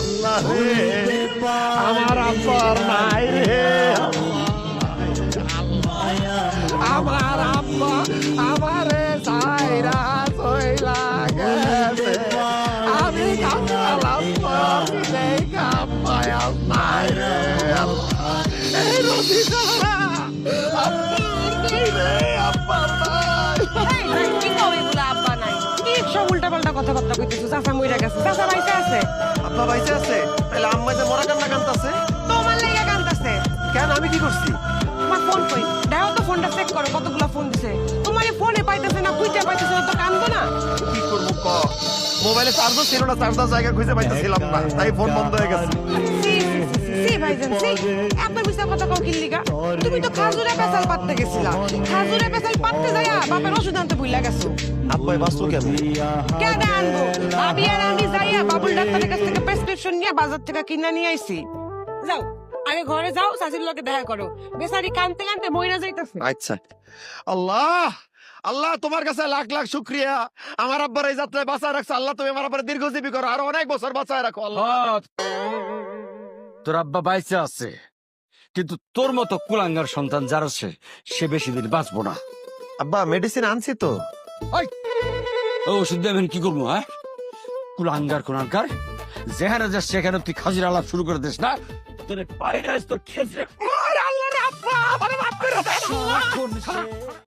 আল্লাহ রে, আমার আব্বার নাই রে, আমার আব্বা আমারে সাইরা চইলা গেছে, আমি কাঁপালাম এই কাঁপায় নাই রে, এই রবিদা আব্বার নাই রে, আব্বার নাই। কি কও এগুলা আব্বা নাই? কি সব উল্টাপাল্টা কথাবার্তা কইতেছো? চাচা মইরা গেছে, চাচা বাইসা আছে? আব্বা বাইসে আছে? তাহলে আম্মা যে মরা কান্না কান্দাছে তোমার লাইগা কান্দাছে। কেন? আমি কি করছি? তোমার ফোন কই? দেখো তো ফোনটা চেক করো কতগুলা ফোন দিছে। তোমার ফোনে পাইতেছে না, খুঁজে পাইতেছে না, তো কান্দো না? কি করবো ক? মোবাইলে চার্জও ছিল না, চার্জার জায়গা খুঁজে পাইতেছিলাম না, তাই ফোন বন্ধ হয়ে গেছে। সি ভাইজান সি, এত মিছা কথা কও কি লিগা? তুমি তো খাজুরে পেছাল পাততে গেছিলা, খাজুরে পেছাল পাততে যায়া বাপের ওষুধ আনতে ভুইলা গেছো। আব্বাই বাঁচলো কেন? কেন আনবো? ভাবি আর আমি যাইয়া বাবুল ডাক্তারের কাছ থেকে প্রেসক্রিপশন নিয়ে বাজার থেকে কিনা নিয়ে আইছি। যাও আগে ঘরে যাও, চাচির লগে দেখা করো, বেচারি কানতে কানতে মইরা যাইতাছে। আচ্ছা। আল্লাহ আল্লাহ, তোমার কাছে লাখ লাখ শুক্রিয়া, আমার আব্বার এই যাত্রায় বাঁচায় রাখছো। আল্লাহ তুমি আমার আব্বার দীর্ঘজীবী করো, আরো অনেক বছর বাঁচায় রাখো আল্লাহ। তোর আব্বা বাইচে আছে, কিন্তু তোর মতো কুলাঙ্গার সন্তান যার আছে সে বেশি দিন বাঁচবো না। আব্বা মেডিসিন আনছি তো। ও ওষুধ দিয়ে আমি কি করবো? হ্যাঁ, কুলাঙ্গার কুলাঙ্গার যেখানে যাস সেখানে তুই খাজির আলাপ শুরু করে দিস না। তোর পায়ে তোর খেয়ে